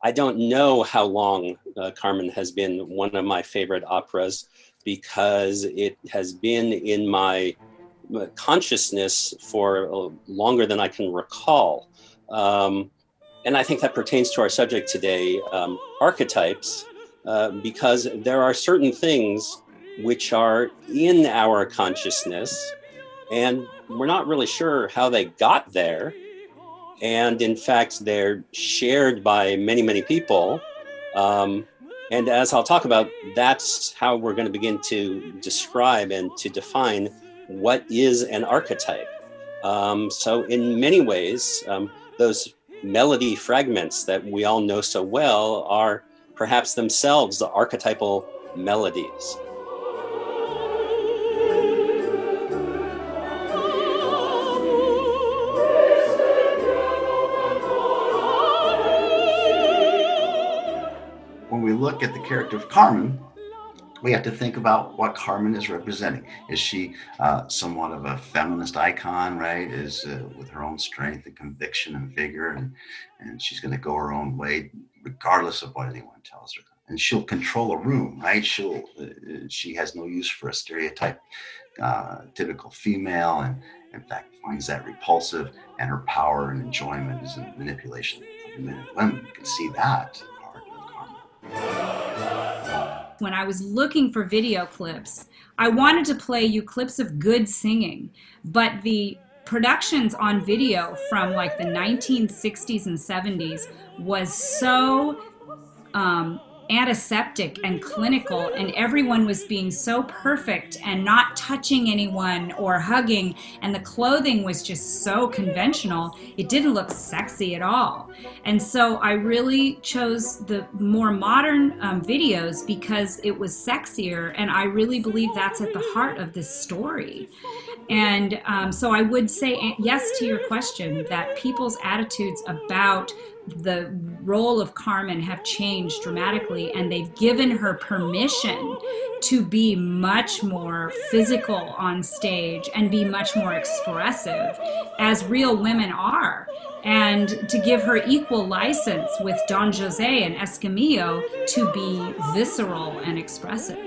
I don't know how long Carmen has been one of my favorite operas, because it has been in my consciousness for longer than I can recall. And I think that pertains to our subject today, archetypes, because there are certain things which are in our consciousness, and we're not really sure how they got there. And in fact, they're shared by many, many people. And as I'll talk about, that's how we're going to begin to describe and to define what is an archetype. So in many ways, those melody fragments that we all know so well are perhaps themselves the archetypal melodies. When we look at the character of Carmen, we have to think about what Carmen is representing. Is she somewhat of a feminist icon, right? Is with her own strength and conviction and vigor, and she's going to go her own way regardless of what anyone tells her. And she'll control a room, right? She has no use for a stereotype, typical female, and in fact finds that repulsive. And her power and enjoyment is in manipulation of the men and women. You can see that part of Carmen. When I was looking for video clips, I wanted to play you clips of good singing, but the productions on video from like the 1960s and 70s was so antiseptic and clinical, and everyone was being so perfect and not touching anyone or hugging, and the clothing was just so conventional. It didn't look sexy at all. And so I really chose the more modern videos because it was sexier, and I really believe that's at the heart of this story. And so I would say yes to your question, that people's attitudes about the role of Carmen have changed dramatically, and they've given her permission to be much more physical on stage and be much more expressive, as real women are, and to give her equal license with Don Jose and Escamillo to be visceral and expressive.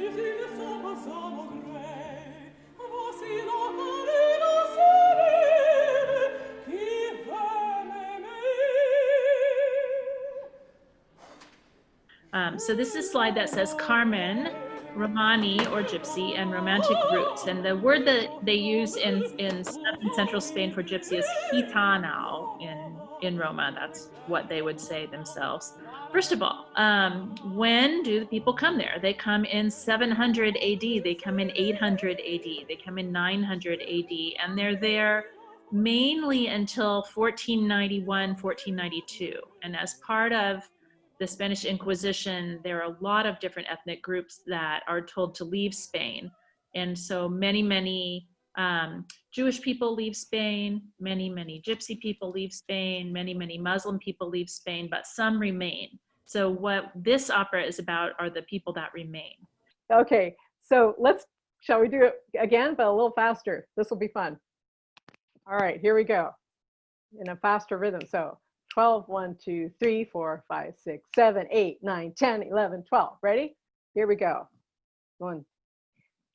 So this is a slide that says Carmen, Romani or Gypsy, and romantic roots. And the word that they use in central Spain for Gypsy is gitano in Roma. That's what they would say themselves. First of all, when do the people come there? They come in 700 AD, they come in 800 AD, they come in 900 AD, and they're there mainly until 1491, 1492. And as part of the Spanish Inquisition, there are a lot of different ethnic groups that are told to leave Spain. And so many Jewish people leave Spain, many Gypsy people leave Spain, many Muslim people leave Spain, but some remain. So what this opera is about are the people that remain. Okay, so shall we do it again, but a little faster? This will be fun. All right, here we go, in a faster rhythm. So 12, 1, 2, 3, 4, 5, 6, 7, 8, 9, 10, 11, 12. Ready? Here we go. 1,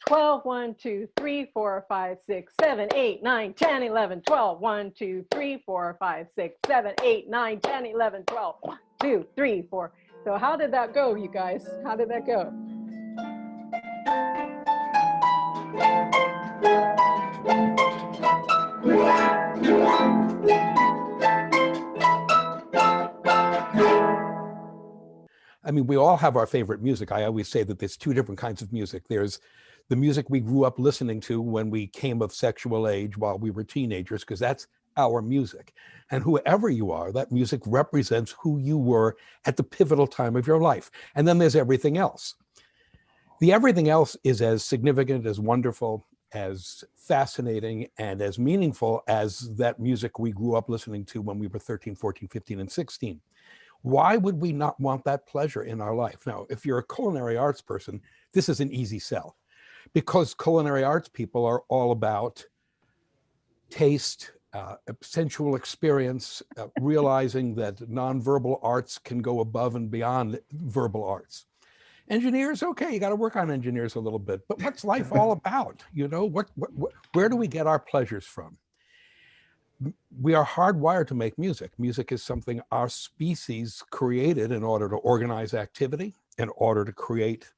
12, 1, 2, 3, 4, 5, 6, 7, 8, 9, 10, 11, 12. 1, 2, 3, 4, 5, 6, 7, 8, 9, 10, 11, 12. 1, 2, 3, 4. So how did that go, you guys? How did that go? I mean, we all have our favorite music. I always say that there's two different kinds of music. There's the music we grew up listening to when we came of sexual age while we were teenagers, because that's our music. And whoever you are, that music represents who you were at the pivotal time of your life. And then there's everything else. The everything else is as significant, as wonderful, as fascinating, and as meaningful as that music we grew up listening to when we were 13, 14, 15, and 16. Why would we not want that pleasure in our life? Now, if you're a culinary arts person, this is an easy sell, because culinary arts people are all about taste, sensual experience, realizing that nonverbal arts can go above and beyond verbal arts. Engineers, okay, you got to work on engineers a little bit, but what's life all about? You know, where do we get our pleasures from? We are hardwired to make music. Music is something our species created in order to organize activity, in order to create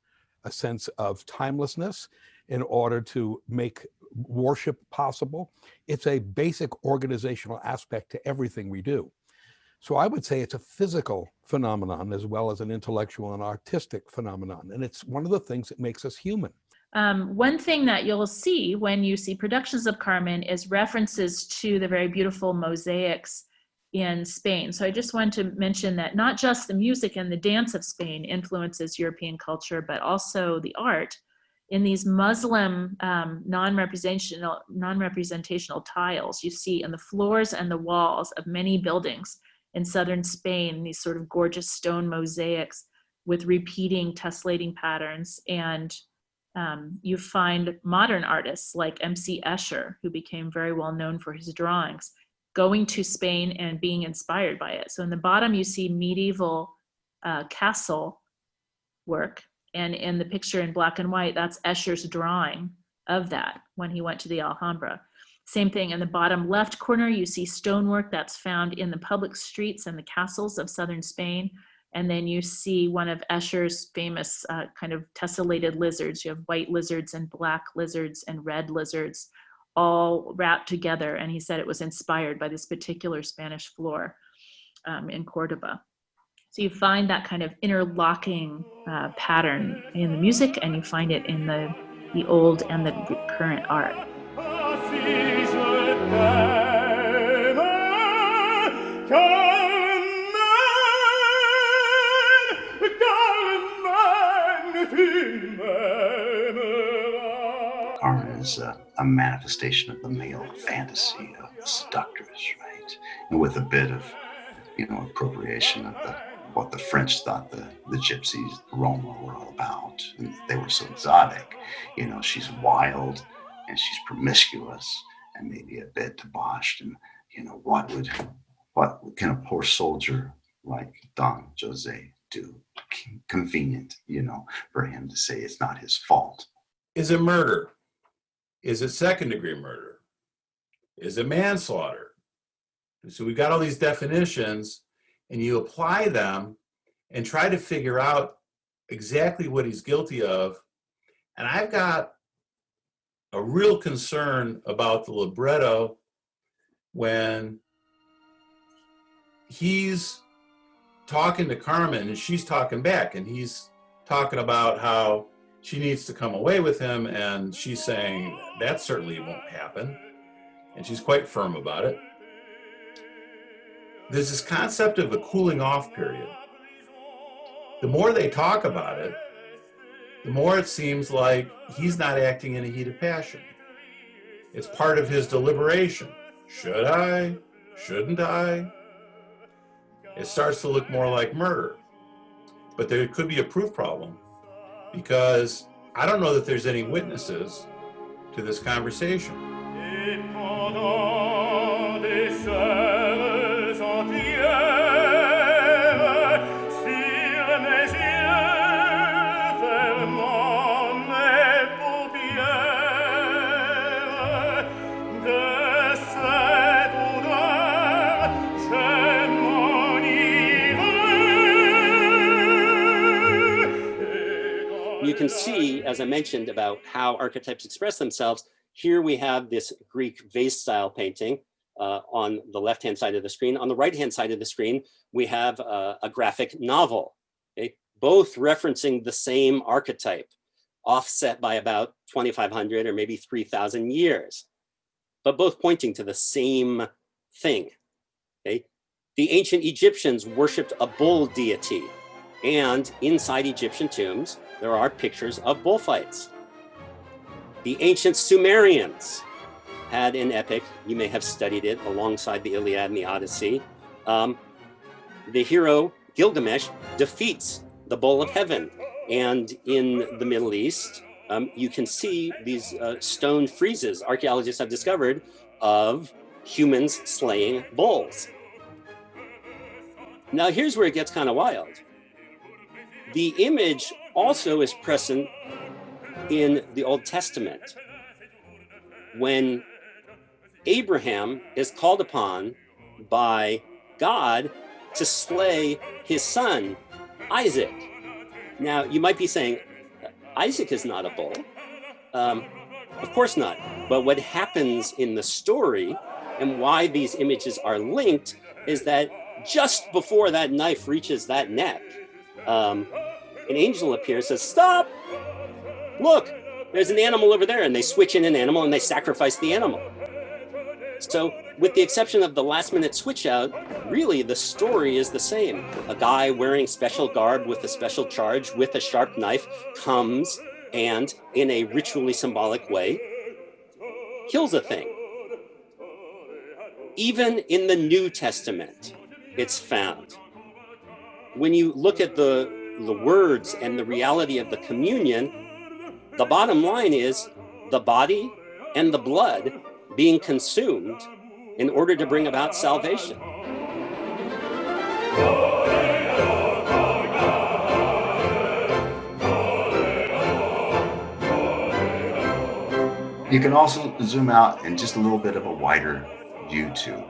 a sense of timelessness, in order to make worship possible. It's a basic organizational aspect to everything we do. So I would say it's a physical phenomenon as well as an intellectual and artistic phenomenon. And it's one of the things that makes us human. One thing that you'll see when you see productions of Carmen is references to the very beautiful mosaics in Spain. So I just want to mention that not just the music and the dance of Spain influences European culture, but also the art in these Muslim non-representational tiles you see on the floors and the walls of many buildings in southern Spain, these sort of gorgeous stone mosaics with repeating tessellating patterns. And you find modern artists like M.C. Escher, who became very well known for his drawings, going to Spain and being inspired by it. So in the bottom, you see medieval castle work. And in the picture in black and white, that's Escher's drawing of that when he went to the Alhambra. Same thing in the bottom left corner, you see stonework that's found in the public streets and the castles of southern Spain. And then you see one of Escher's famous kind of tessellated lizards. You have white lizards and black lizards and red lizards all wrapped together. And he said it was inspired by this particular Spanish floor in Cordoba. So you find that kind of interlocking pattern in the music, and you find it in the old and the current art. Carmen is a manifestation of the male fantasy of the seductress, right? And with a bit of, appropriation of what the French thought the gypsies, the Roma, were all about. And they were so exotic. She's wild and she's promiscuous and maybe a bit debauched. And, what can a poor soldier like Don Jose do? Convenient, for him to say it's not his fault. Is it murder? Is it second-degree murder? Is it manslaughter? So we've got all these definitions, and you apply them and try to figure out exactly what he's guilty of. And I've got a real concern about the libretto when he's talking to Carmen and she's talking back, and he's talking about how she needs to come away with him, and she's saying that certainly won't happen, and she's quite firm about it. There's this concept of a cooling off period. The more they talk about it, the more it seems like he's not acting in a heat of passion. It's part of his deliberation. Should I? Shouldn't I? It starts to look more like murder. But there could be a proof problem, because I don't know that there's any witnesses to this conversation. You can see, as I mentioned, about how archetypes express themselves. Here we have this Greek vase style painting on the left-hand side of the screen. On the right-hand side of the screen, we have a graphic novel, okay? Both referencing the same archetype, offset by about 2,500 or maybe 3,000 years, but both pointing to the same thing. Okay? The ancient Egyptians worshipped a bull deity, and inside Egyptian tombs, there are pictures of bullfights. The ancient Sumerians had an epic, you may have studied it alongside the Iliad and the Odyssey. The hero Gilgamesh defeats the bull of heaven. And in the Middle East, you can see these stone friezes archaeologists have discovered of humans slaying bulls. Now here's where it gets kind of wild. The image also is present in the Old Testament. When Abraham is called upon by God to slay his son, Isaac. Now, you might be saying, Isaac is not a bull. Of course not. But what happens in the story and why these images are linked is that just before that knife reaches that neck, an angel appears, says, stop, look, there's an animal over there. And they switch in an animal and they sacrifice the animal. So with the exception of the last minute switch out, really the story is the same. A guy wearing special garb with a special charge with a sharp knife comes and in a ritually symbolic way kills a thing. Even in the New Testament, it's found. When you look at the words and the reality of the communion, the bottom line is the body and the blood being consumed in order to bring about salvation. You can also zoom out in just a little bit of a wider view too,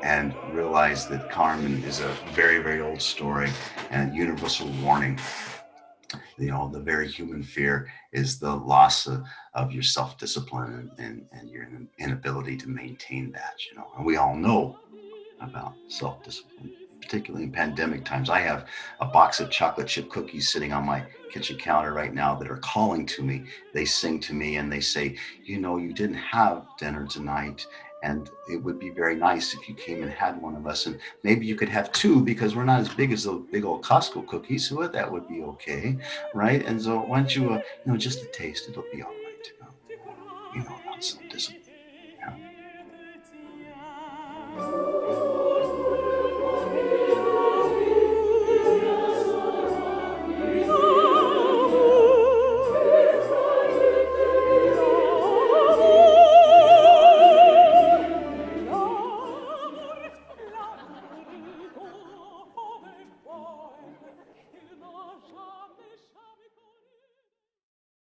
and realize that Carmen is a very, very old story and universal warning. You know, the very human fear is the loss of your self-discipline and your inability to maintain that, you know. And we all know about self-discipline, particularly in pandemic times. I have a box of chocolate chip cookies sitting on my kitchen counter right now that are calling to me. They sing to me and they say, you know, you didn't have dinner tonight, and it would be very nice if you came and had one of us, and maybe you could have two because we're not as big as those big old Costco cookies, so that would be okay, right? And so why don't you, you know, just a taste, it'll be all right, you know, about self-discipline.